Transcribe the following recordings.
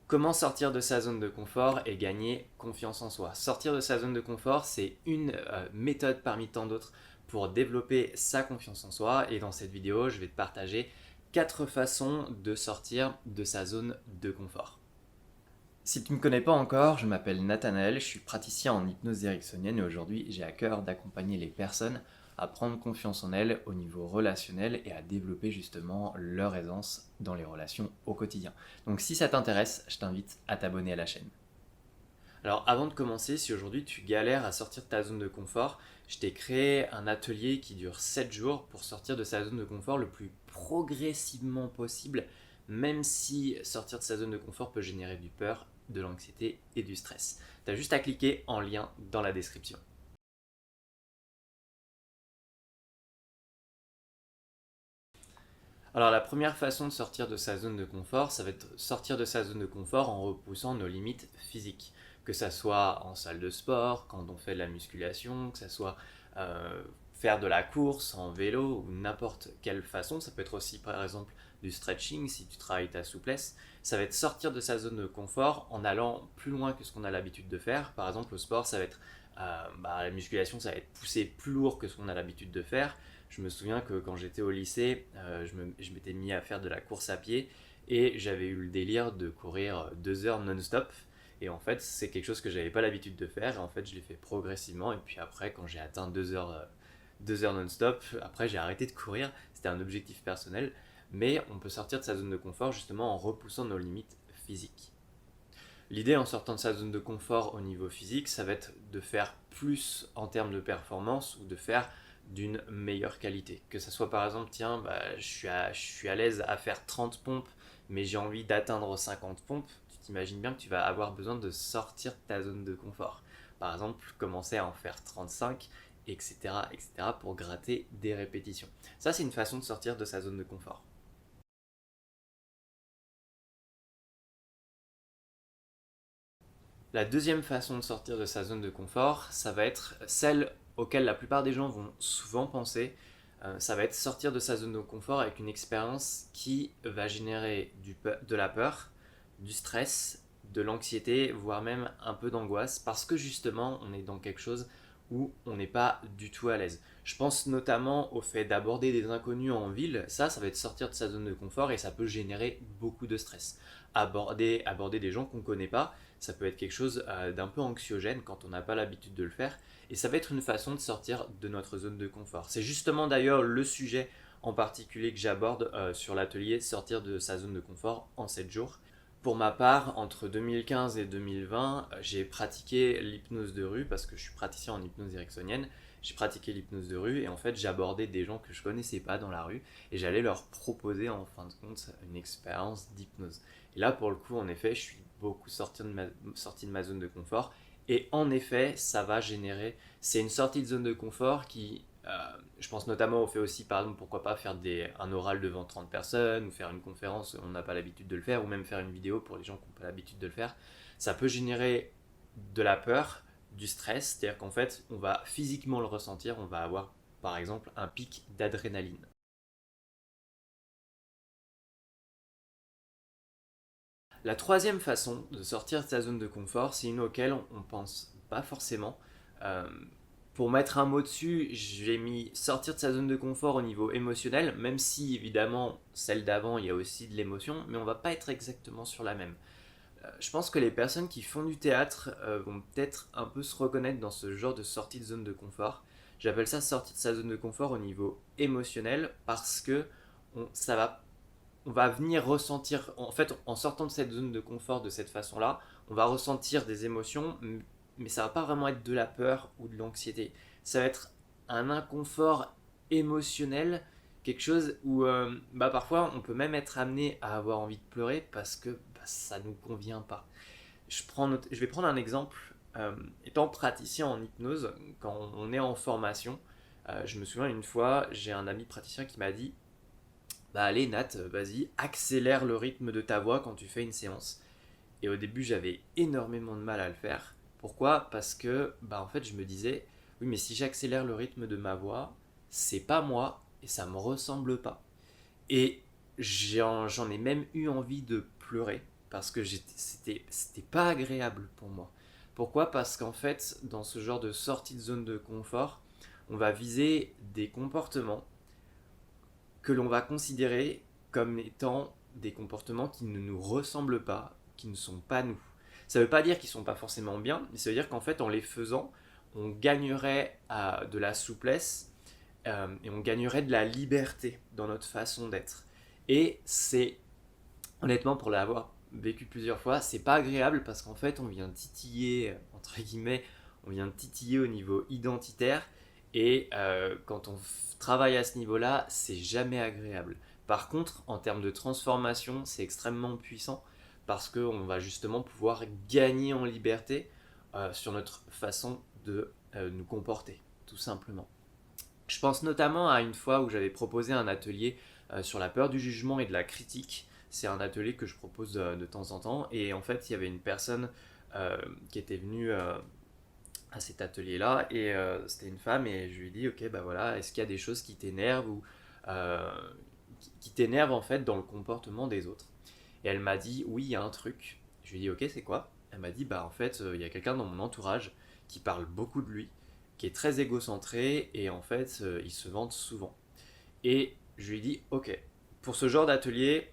Comment sortir de sa zone de confort et gagner confiance en soi? Sortir de sa zone de confort, c'est une méthode parmi tant d'autres pour développer sa confiance en soi. Et dans cette vidéo, je vais te partager 4 façons de sortir de sa zone de confort. Si tu ne me connais pas encore, je m'appelle Nathanaël, je suis praticien en hypnose ericksonienne et aujourd'hui j'ai à cœur d'accompagner les personnes à prendre confiance en elles au niveau relationnel et à développer justement leur aisance dans les relations au quotidien. Donc si ça t'intéresse, je t'invite à t'abonner à la chaîne. Alors avant de commencer, si aujourd'hui tu galères à sortir de ta zone de confort, je t'ai créé un atelier qui dure 7 jours pour sortir de sa zone de confort le plus progressivement possible, même si sortir de sa zone de confort peut générer du peur, de l'anxiété et du stress. Tu as juste à cliquer en lien dans la description. Alors la première façon de sortir de sa zone de confort, ça va être sortir de sa zone de confort en repoussant nos limites physiques. Que ça soit en salle de sport, quand on fait de la musculation, que ça soit faire de la course en vélo ou n'importe quelle façon. Ça peut être aussi par exemple du stretching si tu travailles ta souplesse. Ça va être sortir de sa zone de confort en allant plus loin que ce qu'on a l'habitude de faire. Par exemple au sport, ça va être la musculation, ça va être pousser plus lourd que ce qu'on a l'habitude de faire. Je me souviens que quand j'étais au lycée, je m'étais mis à faire de la course à pied et j'avais eu le délire de courir 2 heures non-stop. Et en fait, c'est quelque chose que j'avais pas l'habitude de faire. Et en fait, je l'ai fait progressivement. Et puis après, quand j'ai atteint 2 heures, 2 heures non-stop, après j'ai arrêté de courir. C'était un objectif personnel. Mais on peut sortir de sa zone de confort justement en repoussant nos limites physiques. L'idée en sortant de sa zone de confort au niveau physique, ça va être de faire plus en termes de performance ou de faire d'une meilleure qualité. Que ça soit par exemple, tiens, je suis à l'aise à faire 30 pompes, mais j'ai envie d'atteindre 50 pompes, tu t'imagines bien que tu vas avoir besoin de sortir de ta zone de confort. Par exemple, commencer à en faire 35, etc., etc., pour gratter des répétitions. Ça, c'est une façon de sortir de sa zone de confort. La deuxième façon de sortir de sa zone de confort, ça va être celle auquel la plupart des gens vont souvent penser. Ça va être sortir de sa zone de confort avec une expérience qui va générer de la peur, du stress, de l'anxiété, voire même un peu d'angoisse, parce que justement, on est dans quelque chose où on n'est pas du tout à l'aise. Je pense notamment au fait d'aborder des inconnus en ville. Ça va être sortir de sa zone de confort et ça peut générer beaucoup de stress. Aborder des gens qu'on ne connaît pas, ça peut être quelque chose d'un peu anxiogène quand on n'a pas l'habitude de le faire. Et ça va être une façon de sortir de notre zone de confort. C'est justement d'ailleurs le sujet en particulier que j'aborde sur l'atelier sortir de sa zone de confort en 7 jours. Pour ma part, entre 2015 et 2020, j'ai pratiqué l'hypnose de rue parce que je suis praticien en hypnose ericksonienne. J'ai pratiqué l'hypnose de rue et en fait j'abordais des gens que je connaissais pas dans la rue et j'allais leur proposer en fin de compte une expérience d'hypnose. Et là pour le coup en effet je suis beaucoup sorti de ma zone de confort et en effet ça va générer, c'est une sortie de zone de confort qui je pense notamment au fait aussi, par exemple, pourquoi pas faire un oral devant 30 personnes, ou faire une conférence, on n'a pas l'habitude de le faire, ou même faire une vidéo pour les gens qui n'ont pas l'habitude de le faire. Ça peut générer de la peur, du stress, c'est-à-dire qu'en fait, on va physiquement le ressentir, on va avoir, par exemple, un pic d'adrénaline. La troisième façon de sortir de sa zone de confort, c'est une auquel on ne pense pas forcément. Euh, pour mettre un mot dessus, j'ai mis sortir de sa zone de confort au niveau émotionnel, même si évidemment celle d'avant il y a aussi de l'émotion, mais on va pas être exactement sur la même. Je pense que les personnes qui font du théâtre vont peut-être un peu se reconnaître dans ce genre de sortie de zone de confort. J'appelle ça sortie de sa zone de confort au niveau émotionnel parce que ça va on va venir ressentir, en fait, en sortant de cette zone de confort de cette façon-là, on va ressentir des émotions, mais ça va pas vraiment être de la peur ou de l'anxiété. Ça va être un inconfort émotionnel, quelque chose où parfois on peut même être amené à avoir envie de pleurer parce que ça nous convient pas. Je vais prendre un exemple. Étant praticien en hypnose, quand on est en formation, je me souviens une fois, j'ai un ami praticien qui m'a dit bah allez Nat, vas-y, accélère le rythme de ta voix quand tu fais une séance. Et au début, j'avais énormément de mal à le faire. Pourquoi? Parce que, en fait, je me disais, oui, mais si j'accélère le rythme de ma voix, c'est pas moi et ça me ressemble pas. Et j'en ai même eu envie de pleurer parce que c'était pas agréable pour moi. Pourquoi? Parce qu'en fait, dans ce genre de sortie de zone de confort, on va viser des comportements que l'on va considérer comme étant des comportements qui ne nous ressemblent pas, qui ne sont pas nous. Ça ne veut pas dire qu'ils ne sont pas forcément bien, mais ça veut dire qu'en fait, en les faisant, on gagnerait de la souplesse et on gagnerait de la liberté dans notre façon d'être. Et c'est, honnêtement, pour l'avoir vécu plusieurs fois, c'est pas agréable parce qu'en fait, on vient titiller, entre guillemets, on vient titiller au niveau identitaire et quand on travaille à ce niveau-là, c'est jamais agréable. Par contre, en termes de transformation, c'est extrêmement puissant parce qu'on va justement pouvoir gagner en liberté sur notre façon de nous comporter, tout simplement. Je pense notamment à une fois où j'avais proposé un atelier sur la peur du jugement et de la critique. C'est un atelier que je propose de temps en temps. Et en fait, il y avait une personne qui était venue à cet atelier-là. Et c'était une femme. Et je lui ai dit, ok, bah voilà, est-ce qu'il y a des choses qui t'énervent ou euh, qui t'énervent en fait dans le comportement des autres? Et elle m'a dit, oui, il y a un truc. Je lui ai dit, ok, c'est quoi? Elle m'a dit, bah en fait, il y a quelqu'un dans mon entourage qui parle beaucoup de lui, qui est très égocentré et en fait, il se vante souvent. Et je lui ai dit, ok, pour ce genre d'atelier,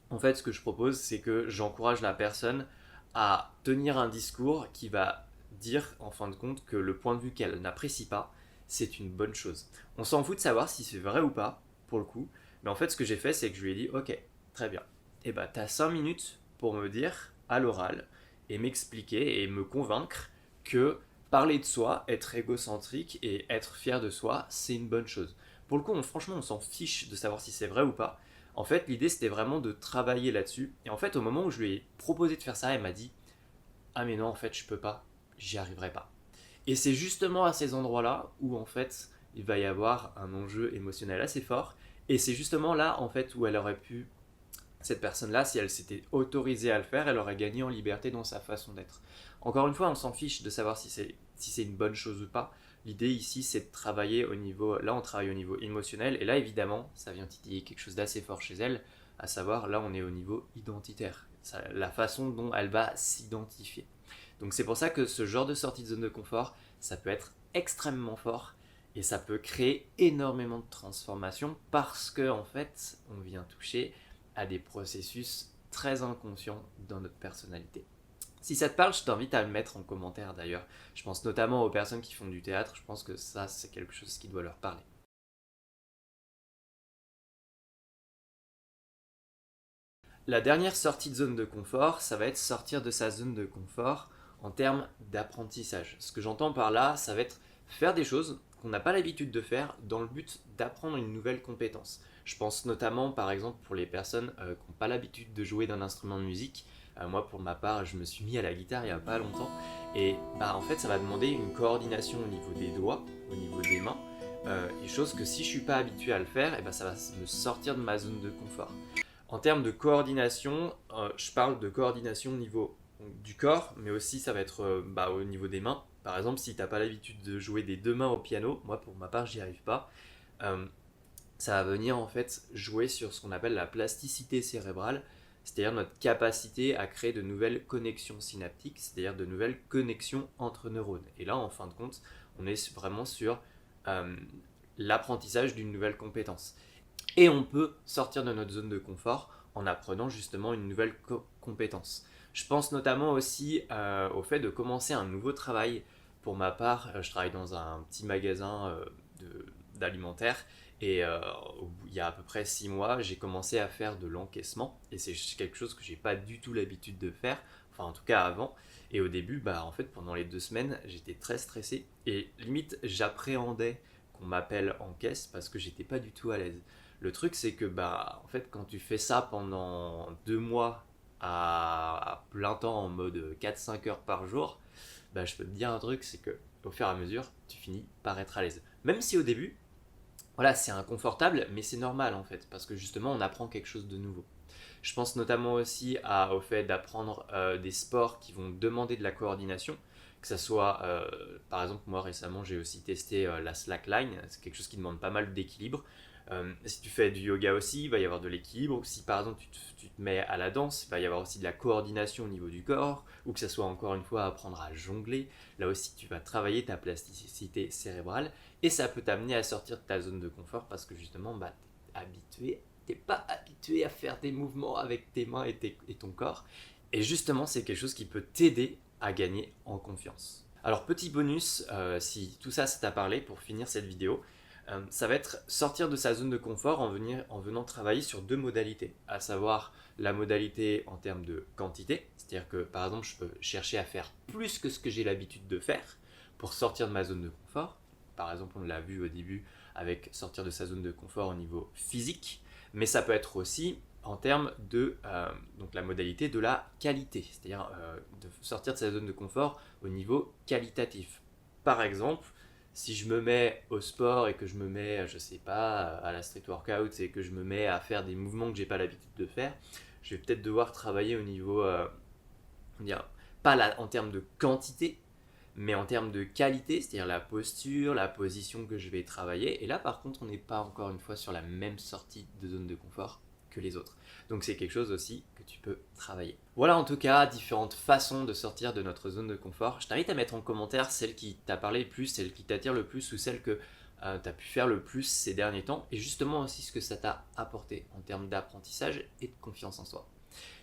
en fait, ce que je propose, c'est que j'encourage la personne à tenir un discours qui va dire, en fin de compte, que le point de vue qu'elle n'apprécie pas, c'est une bonne chose. On s'en fout de savoir si c'est vrai ou pas, pour le coup, mais en fait, ce que j'ai fait, c'est que je lui ai dit, ok, très bien, et bah, t'as 5 minutes pour me dire à l'oral et m'expliquer et me convaincre que parler de soi, être égocentrique et être fier de soi, c'est une bonne chose. Pour le coup, franchement, on s'en fiche de savoir si c'est vrai ou pas. En fait, l'idée, c'était vraiment de travailler là-dessus. Et en fait, au moment où je lui ai proposé de faire ça, elle m'a dit, ah mais non, en fait, je peux pas, j'y arriverai pas. Et c'est justement à ces endroits-là où, en fait, il va y avoir un enjeu émotionnel assez fort. Et c'est justement là, en fait, où elle aurait pu, cette personne-là, si elle s'était autorisée à le faire, elle aurait gagné en liberté dans sa façon d'être. Encore une fois, on s'en fiche de savoir si c'est une bonne chose ou pas. L'idée ici, c'est de travailler au niveau, là on travaille au niveau émotionnel, et là évidemment, ça vient titiller quelque chose d'assez fort chez elle, à savoir, là on est au niveau identitaire, la façon dont elle va s'identifier. Donc c'est pour ça que ce genre de sortie de zone de confort, ça peut être extrêmement fort, et ça peut créer énormément de transformations, parce que en fait, on vient toucher à des processus très inconscients dans notre personnalité. Si ça te parle, je t'invite à le mettre en commentaire d'ailleurs. Je pense notamment aux personnes qui font du théâtre, je pense que ça, c'est quelque chose qui doit leur parler. La dernière sortie de zone de confort, ça va être sortir de sa zone de confort en termes d'apprentissage. Ce que j'entends par là, ça va être faire des choses qu'on n'a pas l'habitude de faire dans le but d'apprendre une nouvelle compétence. Je pense notamment par exemple pour les personnes qui n'ont pas l'habitude de jouer d'un instrument de musique. Moi pour ma part, je me suis mis à la guitare il n'y a pas longtemps et en fait ça va demander une coordination au niveau des doigts, au niveau des mains, et chose que si je suis pas habitué à le faire, ça va me sortir de ma zone de confort. En termes de coordination, je parle de coordination au niveau du corps, mais aussi ça va être au niveau des mains. Par exemple, si tu n'as pas l'habitude de jouer des deux mains au piano, moi pour ma part j'y arrive pas, euh, ça va venir en fait jouer sur ce qu'on appelle la plasticité cérébrale, c'est-à-dire notre capacité à créer de nouvelles connexions synaptiques, c'est-à-dire de nouvelles connexions entre neurones. Et là, en fin de compte, on est vraiment sur euh, l'apprentissage d'une nouvelle compétence. Et on peut sortir de notre zone de confort en apprenant justement une nouvelle compétence. Je pense notamment aussi au fait de commencer un nouveau travail. Pour ma part, je travaille dans un petit magasin d'alimentaire et il y a à peu près 6 mois, j'ai commencé à faire de l'encaissement et c'est quelque chose que j'ai pas du tout l'habitude de faire, enfin en tout cas avant. Et au début, en fait, pendant les 2 semaines, j'étais très stressé et limite j'appréhendais qu'on m'appelle en caisse parce que j'étais pas du tout à l'aise. Le truc, c'est que en fait, quand tu fais ça pendant 2 mois à plein temps en mode 4-5 heures par jour, je peux te dire un truc, c'est que au fur et à mesure, tu finis par être à l'aise. Même si au début, voilà, c'est inconfortable, mais c'est normal en fait, parce que justement, on apprend quelque chose de nouveau. Je pense notamment aussi au fait d'apprendre des sports qui vont demander de la coordination, que ça soit, par exemple, moi récemment, j'ai aussi testé la slackline, c'est quelque chose qui demande pas mal d'équilibre. Si tu fais du yoga aussi, il va y avoir de l'équilibre. Si par exemple tu te mets à la danse, il va y avoir aussi de la coordination au niveau du corps, ou que ce soit encore une fois apprendre à jongler. Là aussi, tu vas travailler ta plasticité cérébrale et ça peut t'amener à sortir de ta zone de confort parce que justement, bah, t'es pas habitué à faire des mouvements avec tes mains et ton corps. Et justement, c'est quelque chose qui peut t'aider à gagner en confiance. Alors, petit bonus, si tout ça t'a parlé pour finir cette vidéo, ça va être sortir de sa zone de confort en venant travailler sur deux modalités, à savoir la modalité en termes de quantité, c'est-à-dire que par exemple je peux chercher à faire plus que ce que j'ai l'habitude de faire pour sortir de ma zone de confort. Par exemple on l'a vu au début avec sortir de sa zone de confort au niveau physique, mais ça peut être aussi en termes de donc la modalité de la qualité, c'est-à-dire de sortir de sa zone de confort au niveau qualitatif. Par exemple, si je me mets au sport et que je me mets, je sais pas, à la street workout et que je me mets à faire des mouvements que j'ai pas l'habitude de faire, je vais peut-être devoir travailler au niveau, pas là, en termes de quantité, mais en termes de qualité, c'est-à-dire la posture, la position que je vais travailler. Et là, par contre, on n'est pas encore une fois sur la même sortie de zone de confort que les autres. Donc c'est quelque chose aussi que tu peux travailler. Voilà en tout cas différentes façons de sortir de notre zone de confort. Je t'invite à mettre en commentaire celle qui t'a parlé le plus, celle qui t'attire le plus ou celle que tu as pu faire le plus ces derniers temps et justement aussi ce que ça t'a apporté en termes d'apprentissage et de confiance en soi.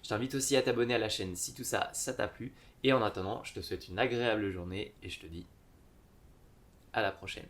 Je t'invite aussi à t'abonner à la chaîne si tout ça, ça t'a plu. Et en attendant, je te souhaite une agréable journée et je te dis à la prochaine.